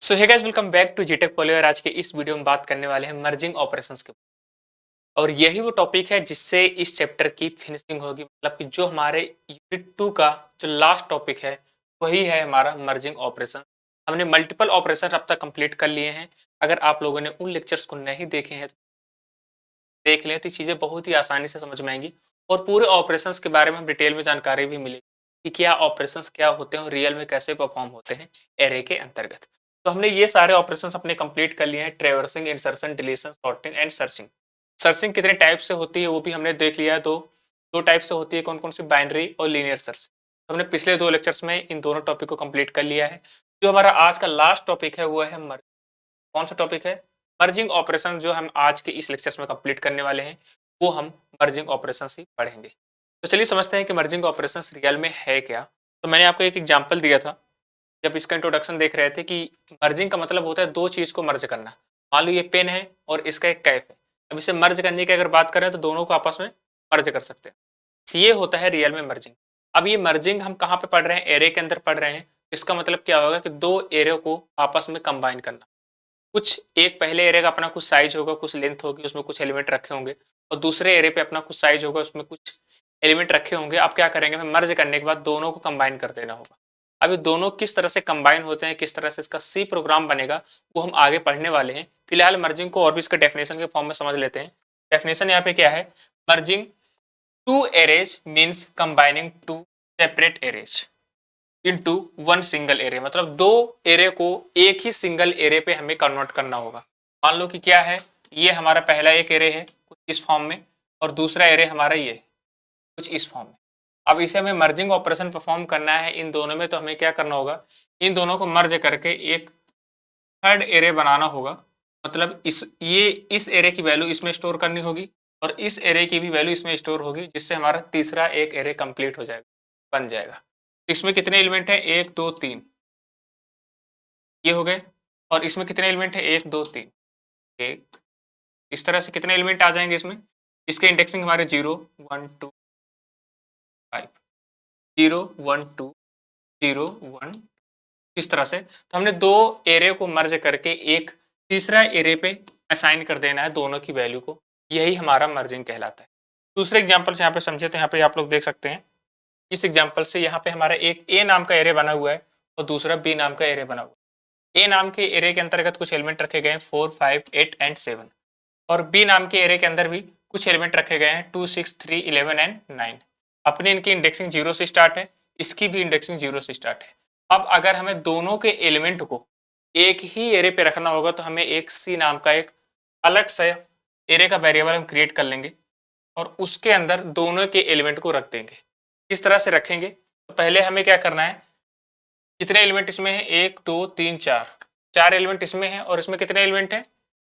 So hey guys, welcome back to जीटेक Poly. और आज के इस वीडियो में बात करने वाले हैं मर्जिंग ऑपरेशंस के। और यही वो टॉपिक है जिससे इस चैप्टर की फिनिशिंग होगी। मतलब कि जो हमारे यूनिट 2 का जो लास्ट टॉपिक है वही है हमारा मर्जिंग ऑपरेशन। हमने मल्टीपल ऑपरेशन अब तक कंप्लीट कर लिए हैं। अगर आप लोगों ने उन लेक्चर्स को नहीं देखे हैं तो देख लें, तो चीज़ें बहुत ही आसानी से समझ में आएंगी। और पूरे ऑपरेशंस के बारे में हम डिटेल में जानकारी भी मिलेगी कि क्या ऑपरेशंस क्या होते हैं और रियल में कैसे परफॉर्म होते हैं एरे के अंतर्गत। तो हमने ये सारे ऑपरेशंस अपने कंप्लीट कर लिए हैं। Traversing, insertion, deletion, sorting and searching. Searching कितने टाइप से होती है वो भी हमने देख लिया है। दो टाइप से होती है। कौन कौन सी? बाइनरी और लीनियर सर्च। तो हमने पिछले 2 लेक्चर्स में इन दोनों टॉपिक को कंप्लीट कर लिया है। जो हमारा आज का लास्ट टॉपिक है वो है मर्ज। कौन सा टॉपिक है? Merging operation. जो हम आज के इस लेक्चर्स में कंप्लीट करने वाले हैं वो हम मर्जिंग ऑपरेशन ही पढ़ेंगे। तो चलिए समझते हैं कि मर्जिंग ऑपरेशन रियल में है क्या। तो मैंने आपको एक एग्जांपल दिया था जब इसका इंट्रोडक्शन देख रहे थे कि मर्जिंग का मतलब होता है दो चीज को मर्ज करना। मान लो ये पेन है और इसका एक कैप है। अब इसे मर्ज करने की अगर बात करें तो दोनों को आपस में मर्ज कर सकते हैं। तो ये होता है रियल में मर्जिंग। अब ये मर्जिंग हम कहाँ पे पढ़ रहे हैं? एरे के अंदर पढ़ रहे हैं। इसका मतलब क्या होगा कि दो एरे को आपस में कंबाइन करना। कुछ एक पहले एरे का अपना कुछ साइज होगा, कुछ लेंथ होगी, उसमें कुछ एलिमेंट रखे होंगे। और दूसरे एरे पे अपना कुछ साइज होगा, उसमें कुछ एलिमेंट रखे होंगे। आप क्या करेंगे? मर्ज करने के बाद दोनों को कंबाइन कर देना होगा। अब ये दोनों किस तरह से कंबाइन होते हैं, किस तरह से इसका सी प्रोग्राम बनेगा, वो हम आगे पढ़ने वाले हैं। फिलहाल मर्जिंग को और भी इसका डेफिनेशन के फॉर्म में समझ लेते हैं। डेफिनेशन यहाँ पे क्या है? Merging two arrays means combining two separate arrays into one single array. मतलब दो एरे को एक ही सिंगल एरे पे हमें कन्वर्ट करना होगा। मान लो कि क्या है, ये हमारा पहला एक एरे है कुछ इस फॉर्म में, और दूसरा एरे हमारा ये कुछ इस फॉर्म में। अब इसे हमें मर्जिंग ऑपरेशन परफॉर्म करना है इन दोनों में। तो हमें क्या करना होगा? इन दोनों को मर्ज करके एक थर्ड एरे बनाना होगा। मतलब इस एरे की वैल्यू इसमें स्टोर करनी होगी और इस एरे की भी वैल्यू इसमें स्टोर होगी, जिससे हमारा तीसरा एक एरे कंप्लीट हो जाएगा, बन जाएगा। इसमें कितने एलिमेंट हैं? 1 2 3, ये हो गए। और इसमें कितने एलिमेंट है? 1 2 3, एक। इस तरह से कितने एलिमेंट आ जाएंगे इसमें? इसके इंडेक्सिंग हमारे 0 1 2 5, 0 1 2 0 1। इस तरह से तो हमने दो एरे को मर्ज करके एक तीसरा एरे पे असाइन कर देना है दोनों की वैल्यू को। यही हमारा मर्जिंग कहलाता है। दूसरे एग्जाम्पल से यहाँ पे समझे तो यहाँ पे आप लोग देख सकते हैं। इस एग्जाम्पल से यहाँ पे हमारा एक ए नाम का एरे बना हुआ है और दूसरा बी नाम का एरे बना हुआ है। ए नाम के एरे के अंतर्गत कुछ एलिमेंट रखे गए हैं 4 5 8 एंड 7। और बी नाम के एरे के अंदर भी कुछ एलिमेंट रखे गए हैं 2 6 3 11 एंड 9। अपनी इनकी इंडेक्सिंग 0 से स्टार्ट है, इसकी भी इंडेक्सिंग 0 से स्टार्ट है। अब अगर हमें दोनों के एलिमेंट को एक ही एरे पे रखना होगा तो हमें एक सी नाम का एक अलग सा एरे का वेरिएबल हम क्रिएट कर लेंगे और उसके अंदर दोनों के एलिमेंट को रख देंगे। किस तरह से रखेंगे? तो पहले हमें क्या करना है? कितने एलिमेंट इसमें है? 1 2 3 4, 4 एलिमेंट इसमें है और इसमें कितने एलिमेंट है?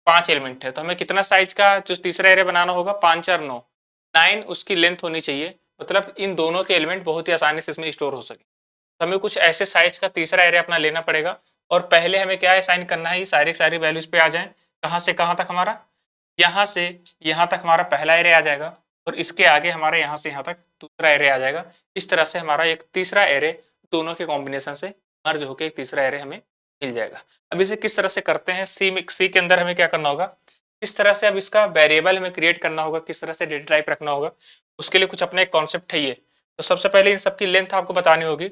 5 एलिमेंट है। तो हमें कितना साइज का जो तीसरा एरे बनाना होगा? 5 4 9, 9 उसकी लेंथ होनी चाहिए। मतलब इन दोनों के एलिमेंट बहुत ही आसानी से इसमें स्टोर हो सके। तो हमें कुछ ऐसे साइज का तीसरा एरे अपना लेना पड़ेगा। और पहले हमें क्या असाइन करना है? ये सारी वैल्यूज पे आ जाए। कहाँ से कहाँ तक? हमारा यहाँ से यहाँ तक हमारा पहला एरे आ जाएगा और इसके आगे हमारा यहाँ से यहाँ तक दूसरा एरे आ जाएगा। इस तरह से हमारा एक तीसरा एरे दोनों के कॉम्बिनेशन से मर्ज होकर एक तीसरा एरे हमें मिल जाएगा। अब इसे किस तरह से करते हैं? सी के अंदर हमें क्या करना होगा? किस तरह से अब इसका वेरिएबल हमें क्रिएट करना होगा, किस तरह से डेटा टाइप रखना होगा, उसके लिए कुछ अपना एक कॉन्सेप्ट है ये। तो सबसे पहले इन सबकी लेंथ आपको बतानी होगी।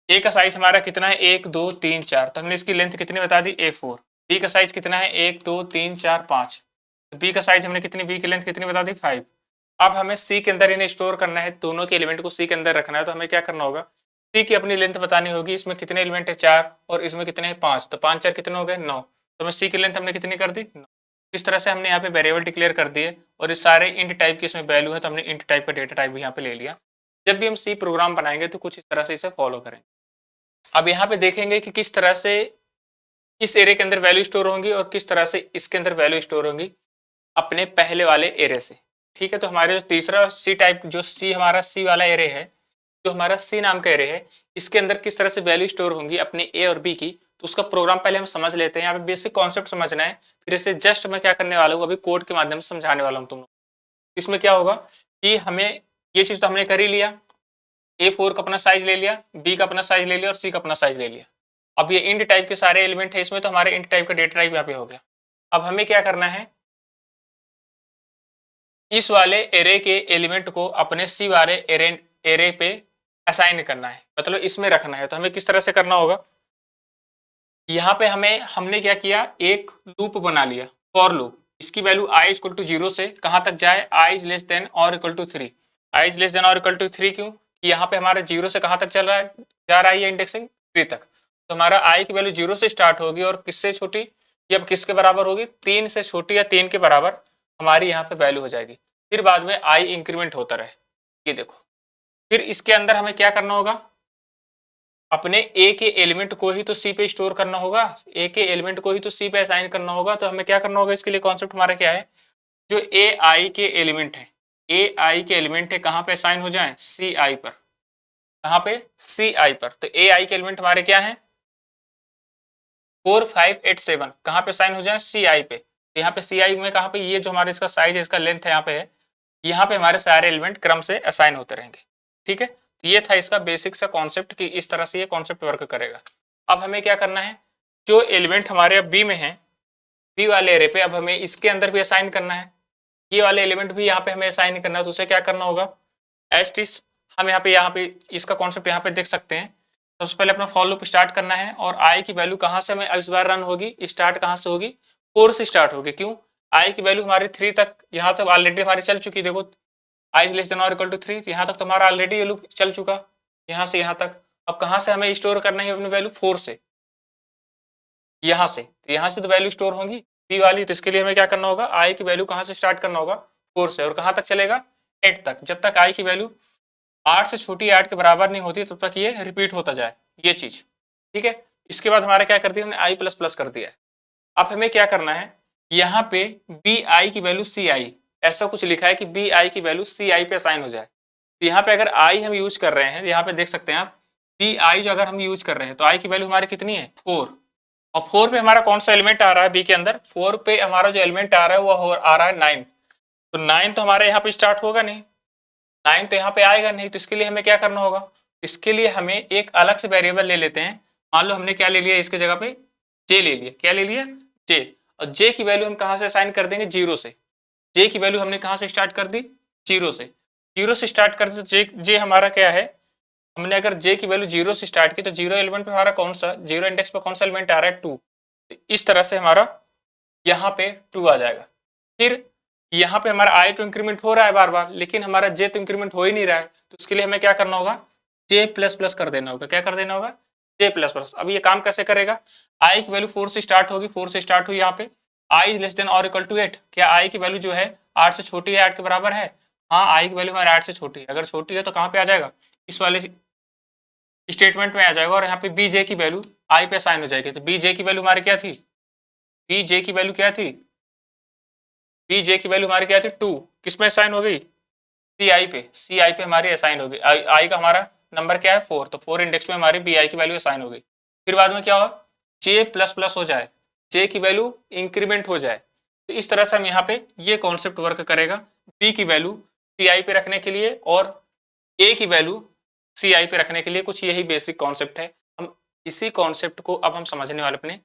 ए का साइज हमारा कितना है? 1 2 3 4, तो हमने इसकी लेंथ कितनी बता दी? A4। बी का साइज कितना है? 1 2 3 4 5। बी का साइज हमने कितनी, बी की लेंथ कितनी बता दी? 5। अब हमें सी के अंदर इन्हें स्टोर करना है, दोनों के एलिमेंट को सी के अंदर रखना है। तो हमें क्या करना होगा? सी की अपनी लेंथ बतानी होगी। इसमें कितने एलिमेंट है? 4 और इसमें कितने हैं? 5। तो 5 4 कितने हो गए? 9। तो हमें सी की लेंथ हमने कितनी कर दी? 9। इस तरह से हमने यहाँ पे वेरिएबल डिक्लेयर कर दिए और इस सारे इंट टाइप की इसमें वैल्यू है, तो हमने इंट टाइप का डेटा टाइप भी यहाँ पे ले लिया। जब भी हम सी प्रोग्राम बनाएंगे तो कुछ इस तरह से इसे फॉलो करेंगे। अब यहाँ पे देखेंगे कि किस तरह से इस एरे के अंदर वैल्यू स्टोर होंगी और किस तरह से इसके अंदर वैल्यू स्टोर होंगी अपने पहले वाले एरे से। ठीक है, तो हमारे जो तीसरा सी टाइप, जो सी हमारा सी वाला एरे है, जो हमारा सी नाम का एरे है, इसके अंदर किस तरह से वैल्यू स्टोर होंगी अपने ए और बी की, तो उसका प्रोग्राम पहले हम समझ लेते हैं। यहाँ पे बेसिक कॉन्सेप्ट समझना है, फिर इसे जस्ट मैं क्या करने वाला हूँ अभी कोड के माध्यम से समझाने वाला हूँ तुम लोग। इसमें क्या होगा कि हमें ये चीज तो हमने कर ही लिया। A4 का अपना साइज ले लिया, बी का अपना साइज ले लिया और सी का अपना साइज ले लिया। अब ये इंट टाइप के सारे एलिमेंट है इसमें, तो हमारे इंट टाइप का डेटा टाइप यहाँ पे हो गया। अब हमें क्या करना है, इस वाले एरे के एलिमेंट को अपने सी वाले एरे पे असाइन करना है, मतलब इसमें रखना है। तो हमें किस तरह से करना होगा, यहाँ पे हमने क्या किया, एक लूप बना लिया, फॉर लूप। इसकी वैल्यू i इक्वल टू 0 से कहाँ तक जाए, i इज लेस देन और equal to 3। i is less than और इक्वल टू 3 क्यों, कि यहाँ पे हमारा 0 से कहाँ तक चल रहा है, जा रहा है ये इंडेक्सिंग 3 तक। तो हमारा i की वैल्यू 0 से स्टार्ट होगी और किससे छोटी, ये अब किसके बराबर होगी, 3 से छोटी या 3 के बराबर हमारी यहाँ पे वैल्यू हो जाएगी। फिर बाद में i इंक्रीमेंट होता रहे, ये देखो। फिर इसके अंदर हमें क्या करना होगा, अपने ए के एलिमेंट को ही तो सी पे स्टोर करना होगा, ए के एलिमेंट को ही तो सी पे असाइन करना होगा। तो हमें क्या करना होगा, इसके लिए कॉन्सेप्ट हमारा क्या है, जो ए आई के एलिमेंट है, ए आई के एलिमेंट है कहाँ पे असाइन हो जाए, सी आई पर। कहाँ पे, सी आई पर। तो ए आई के एलिमेंट हमारे क्या है, 4 5 8 7, कहाँ पे असाइन हो जाए, सी आई पे। तो यहाँ पे सी आई में कहाँ पे, ये जो हमारे इसका साइज है, इसका लेंथ है यहाँ पे है, यहाँ पे हमारे सारे एलिमेंट क्रम से असाइन होते रहेंगे। ठीक है, ये था इसका बेसिक सा कॉन्सेप्ट कि इस तरह से ये कॉन्सेप्ट वर्क करेगा। अब हमें क्या करना है, जो एलिमेंट हमारे अब बी में है, बी वाले एरे पे अब हमें इसके अंदर भी असाइन करना है, ये वाले एलिमेंट भी यहाँ पे हमें असाइन करना है। तो उसे क्या करना होगा, एस्टिस, हम यहाँ पे इसका कॉन्सेप्ट यहाँ पे देख सकते हैं। सबसे पहले अपना फॉर लूप स्टार्ट करना है और आई की वैल्यू कहाँ से हमें इस बार रन होगी, स्टार्ट कहाँ से होगी, 4 से स्टार्ट होगी। क्यों, आई की वैल्यू हमारी 3 तक यहाँ तक ऑलरेडी हमारी चल चुकी, देखो i इज लेस देन और इक्वल टू 3, यहाँ तक तो हमारा ऑलरेडी ये लूप चल चुका, यहाँ से यहाँ तक। अब कहाँ से हमें स्टोर करना है अपनी वैल्यू, 4 से, यहाँ से। तो यहाँ से तो वैल्यू स्टोर होंगी p वाली, तो इसके लिए हमें क्या करना होगा, i की वैल्यू कहाँ से स्टार्ट करना होगा, 4 से, और कहाँ तक चलेगा, 8 तक। जब तक i की वैल्यू 8 से छोटी 8 के बराबर नहीं होती तब तक ये रिपीट होता जाए, ये चीज। ठीक है, इसके बाद हमारा क्या कर दिया, हमने i प्लस प्लस कर दिया है। अब हमें क्या करना है, यहाँ पे बी आई की वैल्यू सी आई, ऐसा कुछ लिखा है कि बी आई की वैल्यू सी आई पे असाइन हो जाए। तो यहाँ पे अगर आई हम यूज कर रहे हैं, यहाँ पे देख सकते हैं आप, बी आई जो अगर हम यूज कर रहे हैं, तो आई की वैल्यू हमारी कितनी है, 4। और 4 पे हमारा कौन सा एलिमेंट आ रहा है बी के अंदर, 4 पे हमारा जो एलिमेंट आ रहा है वो आ रहा है 9। तो 9 तो हमारे यहाँ पे स्टार्ट होगा नहीं, 9 तो यहाँ पे आएगा नहीं। तो इसके लिए हमें क्या करना होगा, इसके लिए हमें एक अलग से वेरिएबल ले लेते हैं। मान लो हमने क्या ले लिया, इसके जगह पे जे ले लिया, क्या ले लिया, जे। और जे की वैल्यू हम कहाँ से असाइन कर देंगे, 0 से। जे की वैल्यू हमने कहाँ से स्टार्ट कर दी, 0 से। 0 से स्टार्ट कर दी, तो जे हमारा क्या है, हमने अगर जे की वैल्यू 0 से स्टार्ट की, तो 0 एलिमेंट पे हमारा कौन सा, 0 इंडेक्स पे कौन सा एलिमेंट आ रहा है, 2। इस तरह से हमारा यहाँ पे 2 आ जाएगा। फिर यहाँ पे हमारा आई तो इंक्रीमेंट हो रहा है बार बार, लेकिन हमारा जे तो इंक्रीमेंट हो ही नहीं रहा है। तो उसके लिए हमें क्या करना होगा, जे प्लस प्लस कर देना होगा। क्या कर देना होगा, जे प्लस प्लस। अब ये काम कैसे करेगा, आई की वैल्यू 4 से स्टार्ट होगी, 4 से स्टार्ट हुई यहाँ पे, आई इज लेस देन और इक्वल टू 8। क्या आई की वैल्यू जो है 8 से छोटी है, 8 के बराबर है, हाँ आई की वैल्यू हमारे 8 से छोटी है। अगर छोटी है तो कहाँ पे आ जाएगा, इस वाले स्टेटमेंट में आ जाएगा, और यहाँ पे बी जे की वैल्यू आई पे असाइन हो जाएगी। तो बी जे की वैल्यू हमारी क्या थी, बी जे की वैल्यू क्या थी, बी जे की वैल्यू हमारी क्या थी, 2। किस में असाइन हो गई, सी आई पे, सी आई पे हमारी असाइन हो गई। आई का हमारा नंबर क्या है, 4, तो 4 इंडेक्स में हमारी बी आई की वैल्यू असाइन हो गई। फिर बाद में क्या हो, जे प्लस प्लस हो जाए, जे की वैल्यू इंक्रीमेंट हो जाए। तो इस तरह से हम यहाँ पे ये कॉन्सेप्ट वर्क करेगा, बी की वैल्यू सी आई पे रखने के लिए और ए की वैल्यू सी आई पे रखने के लिए। कुछ यही बेसिक कॉन्सेप्ट है। हम इसी कॉन्सेप्ट को अब हम समझने वाले अपने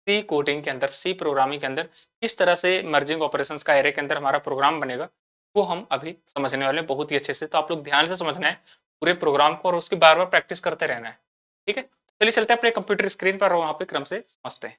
सी कोडिंग के अंदर, सी प्रोग्रामिंग के अंदर, किस तरह से मर्जिंग ऑपरेशंस का एरे के अंदर हमारा प्रोग्राम बनेगा, वो हम अभी समझने वाले हैं बहुत ही अच्छे से। तो आप लोग ध्यान से समझना है पूरे प्रोग्राम को और उसकी बार बार प्रैक्टिस करते रहना है। ठीक है, चलिए चलते हैं अपने कंप्यूटर स्क्रीन पर, वहाँ पे क्रम से समझते हैं।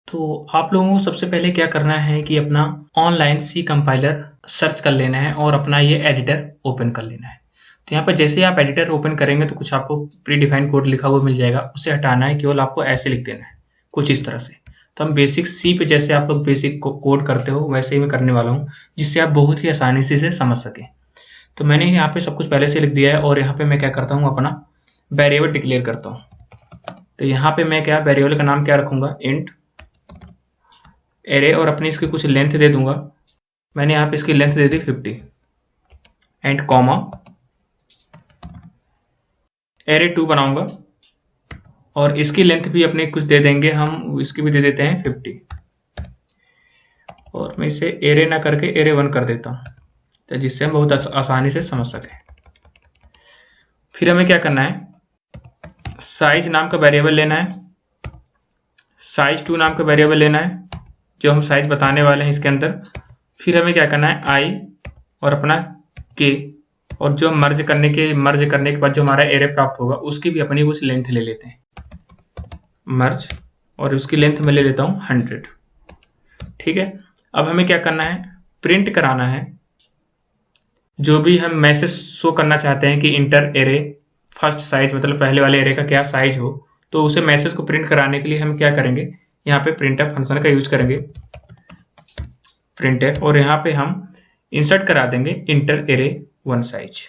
तो आप लोगों को सबसे पहले क्या करना है कि अपना ऑनलाइन सी कंपाइलर सर्च कर लेना है और अपना ये एडिटर ओपन कर लेना है। तो यहाँ पर जैसे ही आप एडिटर ओपन करेंगे तो कुछ आपको प्री डिफाइंड कोड लिखा हुआ मिल जाएगा, उसे हटाना है, केवल आपको ऐसे लिख देना है कुछ इस तरह से। तो हम बेसिक सी पे जैसे आप लोग बेसिक कोड करते हो वैसे ही मैं करने वाला हूँ, जिससे आप बहुत ही आसानी से इसे समझ सकें। तो मैंने यहाँ पे सब कुछ पहले से लिख दिया है और यहाँ पे मैं क्या करता हूँ, अपना वेरिएबल डिक्लेयर करता हूँ। तो यहाँ पे मैं क्या वेरिएबल का नाम क्या रखूंगा, इंट एरे, और अपनी इसकी कुछ लेंथ दे दूंगा। मैंने यहाँ पे इसकी length they the 50 and comma array 2 बनाऊंगा और इसकी लेंथ भी अपने कुछ दे देंगे हम, इसकी भी दे देते हैं 50 और मैं इसे एरे ना करके एरे 1 कर देता हूँ, तो जिससे हम बहुत आसानी से समझ सकें। फिर हमें क्या करना है, साइज नाम का वेरिएबल लेना है साइज 2 नाम का वेरिएबल लेना है, जो हम साइज बताने वाले हैं इसके अंदर। फिर हमें क्या करना है, आई और अपना के, और जो मर्ज करने के बाद जो हमारा एरे प्राप्त होगा उसकी भी अपनी कुछ लेंथ ले लेते हैं, मर्ज, और उसकी लेंथ मैं ले लेता हूँ 100। ठीक है, अब हमें क्या करना है, प्रिंट कराना है जो भी हम मैसेज शो करना चाहते हैं कि इंटर एरे फर्स्ट साइज, मतलब पहले वाले एरे का क्या साइज हो, तो उसे मैसेज को प्रिंट कराने के लिए हम क्या करेंगे, यहाँ पे प्रिंटफ फंक्शन का यूज करेंगे, प्रिंटफ, और यहाँ पे हम इंसर्ट करा देंगे इंटर एरे 1 साइज।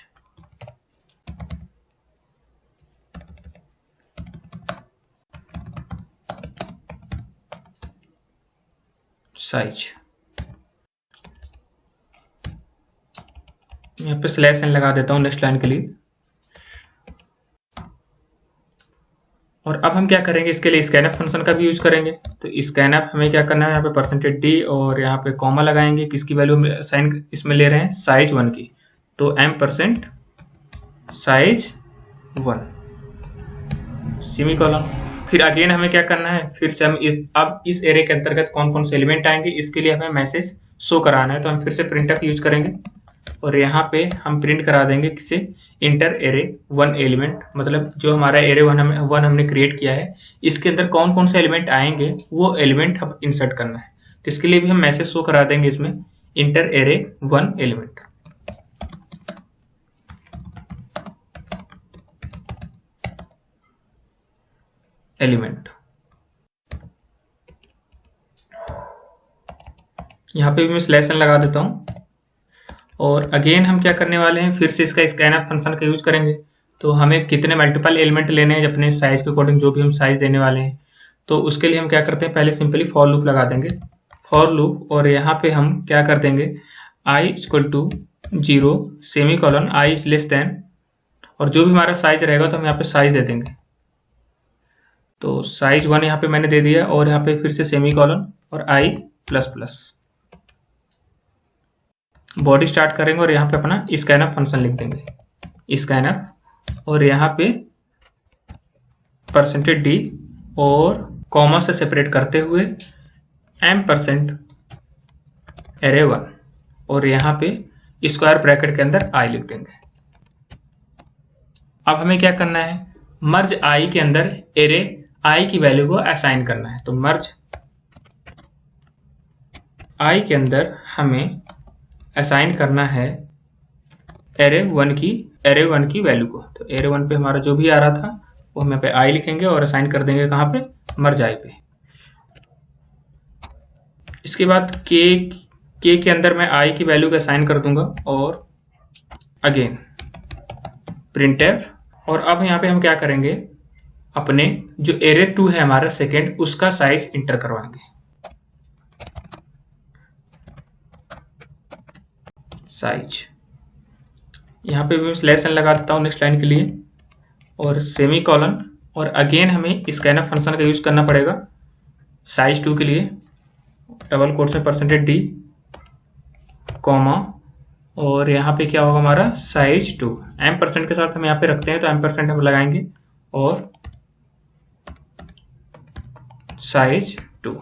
यहाँ पे स्लैश एन लगा देता हूँ नेक्स्ट लाइन के लिए। और अब हम क्या करेंगे, इसके लिए स्कैनफ फंक्शन का भी यूज करेंगे। तो स्कैनफ हमें क्या करना है, यहाँ पे परसेंटेज डी और यहाँ पे कॉमा लगाएंगे, किसकी वैल्यू साइन इसमें ले रहे हैं, साइज 1 की, तो m% साइज 1 सेमीकोलन। फिर अगेन हमें क्या करना है, फिर से हम अब इस एरे के अंतर्गत कौन कौन से एलिमेंट आएंगे इसके लिए हमें मैसेज शो कराना है, तो हम फिर से प्रिंटफ यूज करेंगे और यहाँ पे हम प्रिंट करा देंगे किसे, इंटर एरे 1 एलिमेंट, मतलब जो हमारा एरे 1 हमने क्रिएट किया है इसके अंदर कौन कौन से एलिमेंट आएंगे वो एलिमेंट हम इंसर्ट करना है। तो इसके लिए भी हम मैसेज शो करा देंगे इसमें, इंटर एरे 1 एलिमेंट। यहाँ पे भी मैं स्लैश एन लगा देता हूँ। और अगेन हम क्या करने वाले हैं, फिर से इसका स्कैनफ फंक्शन का यूज करेंगे। तो हमें कितने मल्टीपल एलिमेंट लेने हैं अपने साइज के अकॉर्डिंग, जो भी हम साइज देने वाले हैं, तो उसके लिए हम क्या करते हैं, पहले सिंपली फॉर लूप लगा देंगे, फॉर लूप, और यहाँ पे हम क्या कर देंगे, i equal to 0 semicolon i is less than, और जो भी हमारा साइज रहेगा तो हम यहाँ पे साइज दे देंगे। तो साइज 1 यहाँ पे मैंने दे दिया, और यहाँ पे फिर से सेमीकोलन और i plus plus, body start करेंगे और यहाँ पे अपना स्कैनफ फंक्शन लिख देंगे, स्कैनफ, और यहाँ पे परसेंटेज डी और कॉमा से सेपरेट करते हुए m% एरे 1, और यहाँ पे स्क्वायर ब्रैकेट के अंदर i लिख देंगे। अब हमें क्या करना है, मर्ज i के अंदर एरे i की वैल्यू को असाइन करना है। तो मर्ज i के अंदर हमें असाइन करना है एरे 1 की वैल्यू को। तो एरे 1 पे हमारा जो भी आ रहा था वो हम यहाँ पे आई लिखेंगे और असाइन कर देंगे कहाँ पे, मर्ज आई पे। इसके बाद के के अंदर मैं आई की वैल्यू को असाइन कर दूंगा, और अगेन प्रिंटफ, और अब यहाँ पे हम क्या करेंगे, अपने जो एरे 2 है हमारा सेकेंड, उसका साइज इंटर करवाएंगे, साइज। यहाँ पे भी स्लैश एन लगा देता हूँ नेक्स्ट लाइन के लिए, और सेमी कॉलन, और अगेन हमें स्कैनफ फंक्शन का यूज करना पड़ेगा साइज 2 के लिए, डबल कोट्स में परसेंटेज डी कॉमा, और यहाँ पे क्या होगा हमारा साइज 2, m% के साथ हम यहाँ पे रखते हैं तो m% हम लगाएंगे, और साइज 2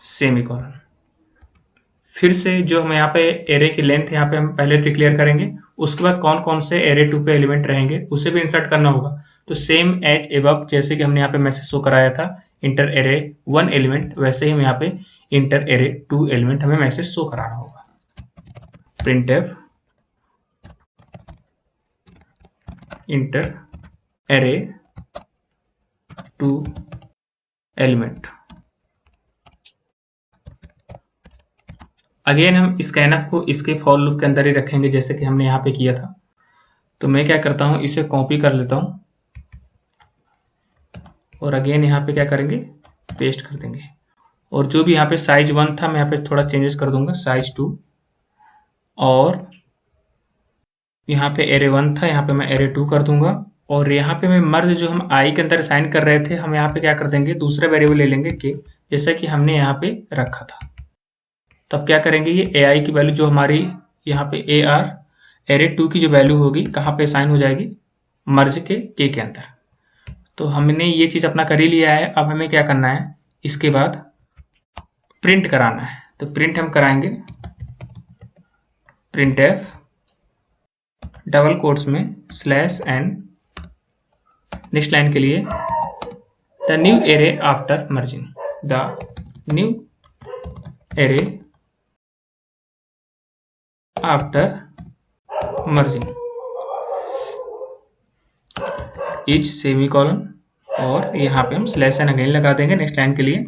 सेमी कॉलन। फिर से जो हम यहाँ पे एरे की लेंथ यहाँ पे हम पहले डिक्लेयर करेंगे, उसके बाद कौन कौन से एरे 2 पे एलिमेंट रहेंगे उसे भी इंसर्ट करना होगा। तो सेम एज एबव, जैसे कि हमने यहाँ पे मैसेज शो कराया था इंटर एरे 1 एलिमेंट, वैसे ही हम यहाँ पे इंटर एरे 2 एलिमेंट हमें मैसेज शो कराना होगा। Printf inter array 2 element. Again हम स्कैनफ को इसके फॉर लूप के अंदर ही रखेंगे जैसे कि हमने यहाँ पे किया था। तो मैं क्या करता हूँ, इसे कॉपी कर लेता हूँ और अगेन यहाँ पे क्या करेंगे, पेस्ट कर देंगे। और जो भी यहाँ पे साइज 1 था मैं यहाँ पे थोड़ा चेंजेस कर दूंगा, साइज 2, और यहाँ पे एरे 1 था यहाँ पे मैं एरे 2 कर दूंगा। और यहाँ पे मैं मर्ज जो हम आई के अंदर साइन कर रहे थे, हम यहाँ पे क्या कर देंगे, दूसरा वेरिएबल ले लेंगे के, जैसा कि हमने यहाँ पे रखा था। तब क्या करेंगे, ये ए आई की वैल्यू जो हमारी यहाँ पे ए आर एरे 2 की जो वैल्यू होगी कहाँ पे साइन हो जाएगी, मर्ज के अंदर। तो हमने ये चीज़ अपना कर ही लिया है। अब हमें क्या करना है, इसके बाद प्रिंट कराना है। तो प्रिंट हम कराएंगे प्रिंट एफ डबल कोट्स में /n, नेक्स्ट लाइन के लिए the new array after merging, the new array after merging etch semicolon, और यहाँ पे हम /n अगेन लगा देंगे नेक्स्ट लाइन के लिए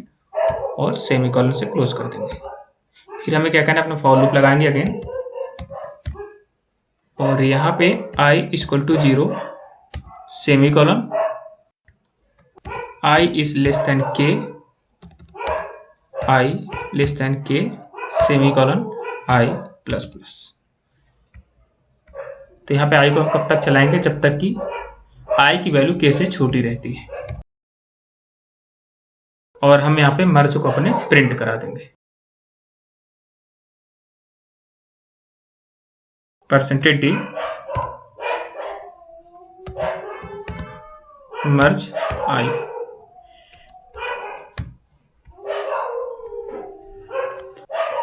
और सेमीकोलन से क्लोज कर देंगे। फिर हमें क्या करना है, अपना फॉर लूप लगाएंगे अगेन, और यहाँ पे i equal to 0 semicolon, i is less than k, i less than k semicolon i plus plus. तो यहाँ पे i को हम कब तक चलाएंगे, जब तक कि i की वैल्यू k से छोटी रहती है, और हम यहाँ पे मर्ज को अपने प्रिंट करा देंगे। %d merge i।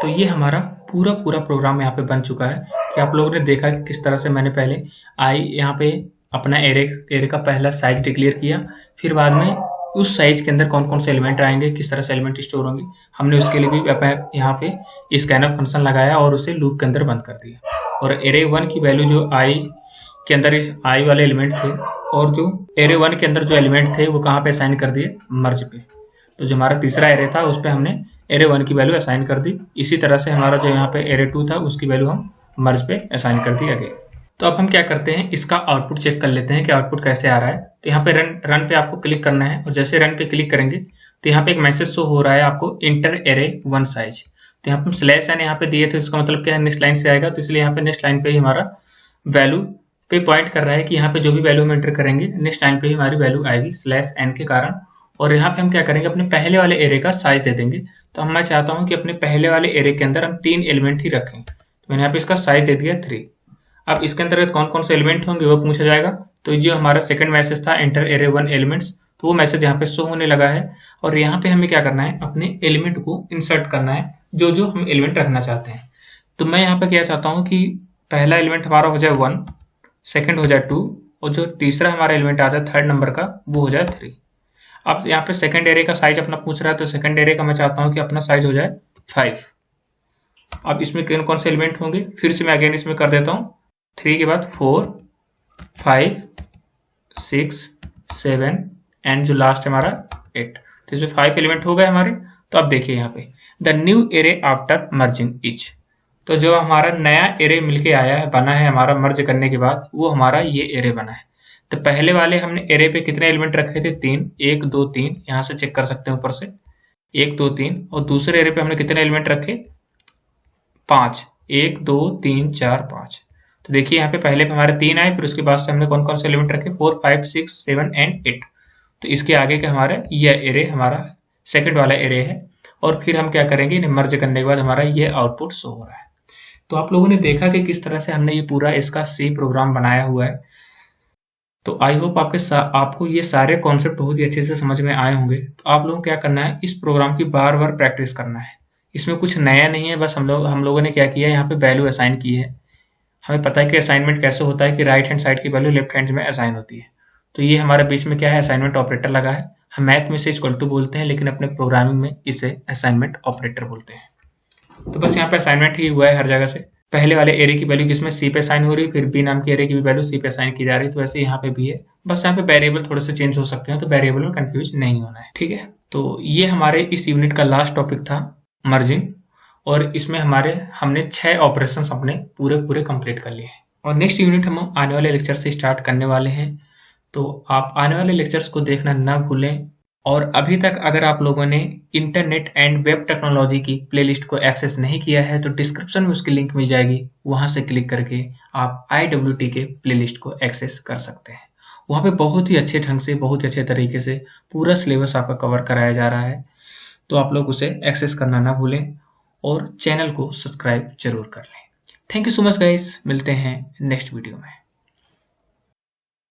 तो ये हमारा पूरा प्रोग्राम यहाँ पे बन चुका है कि आप लोगों ने देखा कि किस तरह से मैंने पहले यहाँ पे अपना एरे का पहला साइज डिक्लेयर किया, फिर बाद में उस साइज के अंदर कौन कौन से एलिमेंट आएंगे, किस तरह से एलिमेंट स्टोर होंगे, हमने उसके लिए भी यहाँ पे स्कैनर फंक्शन लगाया और उसे लूप के अंदर बंद कर दिया। और एरे 1 की वैल्यू जो i के अंदर i वाले एलिमेंट थे, और जो एरे 1 के अंदर जो एलिमेंट थे वो कहाँ पे असाइन कर दिए, मर्ज पे। तो जो हमारा तीसरा एरे था उस पर हमने एरे 1 की वैल्यू असाइन कर दी। इसी तरह से हमारा जो यहाँ पे एरे 2 था उसकी वैल्यू हम मर्ज पे असाइन कर दी अगेन। तो अब हम क्या करते हैं, इसका आउटपुट चेक कर लेते हैं कि आउटपुट कैसे आ रहा है। तो यहाँ पे रन पे आपको क्लिक करना है, और जैसे रन पे क्लिक करेंगे तो यहाँ पे एक मैसेज शो हो रहा है आपको, इंटर एरे 1 साइज। तो यहाँ पे हम /n यहाँ पे दिए थे, इसका मतलब क्या है, नेक्स्ट लाइन से आएगा। तो इसलिए यहाँ पे नेक्स्ट लाइन पे ही हमारा वैल्यू पे पॉइंट कर रहा है कि यहाँ पे जो भी वैल्यू हम एंटर करेंगे नेक्स्ट लाइन पे ही हमारी वैल्यू आएगी /n के कारण। और यहाँ पे हम क्या करेंगे, अपने पहले वाले एरे का साइज दे देंगे। तो मैं चाहता हूँ कि अपने पहले वाले एरे के अंदर हम 3 एलिमेंट ही रखें, तो मैंने यहाँ पे इसका साइज दे दिया 3। अब इसके अंतर्गत कौन कौन से एलिमेंट होंगे वो पूछा जाएगा। तो जो हमारा सेकंड मैसेज था एंटर एरे 1 एलिमेंट्स, तो वो मैसेज यहाँ पे शो होने लगा है। और यहाँ पे हमें क्या करना है, अपने एलिमेंट को इंसर्ट करना है, जो जो हम एलिमेंट रखना चाहते हैं। तो मैं यहाँ पे क्या चाहता हूँ कि पहला एलिमेंट हमारा हो जाए 1, सेकंड हो जाए 2, और जो तीसरा हमारा एलिमेंट आ जाए थर्ड नंबर का वो हो जाए 3। अब यहाँ पे सेकंड एरे का साइज अपना पूछ रहा है, तो सेकंड एरे का मैं चाहता हूँ कि अपना साइज हो जाए 5। अब इसमें कौन कौन से एलिमेंट होंगे, फिर से मैं अगेन इसमें कर देता हूँ, 3 के बाद 4, 5, 6, 7 एंड जो लास्ट है हमारा 8। तो इसमें 5 एलिमेंट हो गए हमारे। तो अब देखिए यहाँ पे the new array after merging etch, तो जो हमारा नया एरे मिलके आया है, बना है हमारा मर्ज करने के बाद, वो हमारा ये एरे बना है। तो पहले वाले हमने एरे पे कितने एलिमेंट रखे थे, 3, 1 2 3, यहाँ से चेक कर सकते हैं ऊपर से 1 2 3। और दूसरे एरे पे हमने कितने एलिमेंट रखे, 5, 1 2 3 4 5। तो देखिए यहाँ पे पहले पे हमारे 3 आए, फिर उसके बाद से हमने कौन कौन से एलिमेंट रखे, 4 5 6 7 एंड 8। तो इसके आगे का हमारा यह एरे हमारा सेकंड वाला एरे है। और फिर हम क्या करेंगे, इन्हें मर्ज करने के बाद हमारा ये आउटपुट शो हो रहा है। तो आप लोगों ने देखा कि किस तरह से हमने ये पूरा इसका सी प्रोग्राम बनाया हुआ है। तो आई होप आपको ये सारे कॉन्सेप्ट बहुत ही अच्छे से समझ में आए होंगे। तो आप लोगों को क्या करना है, इस प्रोग्राम की बार बार प्रैक्टिस करना है। इसमें कुछ नया नहीं है, बस हम लोगों ने क्या किया है, यहाँ पे वैल्यू असाइन की है। हमें पता है कि असाइनमेंट कैसे होता है कि राइट हैंड साइड की वैल्यू लेफ्ट हैंड में असाइन होती है। तो ये हमारे बीच में क्या है, असाइनमेंट ऑपरेटर लगा है। हम मैथ में इसे इक्वल टू बोलते हैं, लेकिन अपने प्रोग्रामिंग में इसे असाइनमेंट ऑपरेटर बोलते हैं। तो बस यहाँ पे असाइनमेंट ही हुआ है हर जगह से। पहले वाले एरे की वैल्यू किसमें, सी पे असाइन हो रही है, फिर बी नाम की एरे की भी वैल्यू सी पे असाइन की जा रही है। तो वैसे यहाँ पे भी है, बस यहाँ पे वेरिएबल थोड़े से चेंज हो सकते हैं, तो वेरिएबल में कंफ्यूज नहीं होना है, ठीक है। तो ये हमारे इस यूनिट का लास्ट टॉपिक था, मर्जिंग। और इसमें हमने 6 ऑपरेशंस अपने पूरे कंप्लीट कर लिए हैं। और नेक्स्ट यूनिट हम आने वाले लेक्चर से स्टार्ट करने वाले हैं। तो आप आने वाले लेक्चर्स को देखना ना भूलें। और अभी तक अगर आप लोगों ने इंटरनेट एंड वेब टेक्नोलॉजी की प्लेलिस्ट को एक्सेस नहीं किया है, तो डिस्क्रिप्शन में उसकी लिंक मिल जाएगी, वहां से क्लिक करके आप IWT के प्लेलिस्ट को एक्सेस कर सकते हैं। वहाँ पे बहुत ही अच्छे ढंग से, बहुत ही अच्छे तरीके से पूरा सिलेबस आपका कवर कराया जा रहा है। तो आप लोग उसे एक्सेस करना ना भूलें और चैनल को सब्सक्राइब जरूर कर लें। Thank you so much guys, मिलते हैं नेक्स्ट वीडियो में।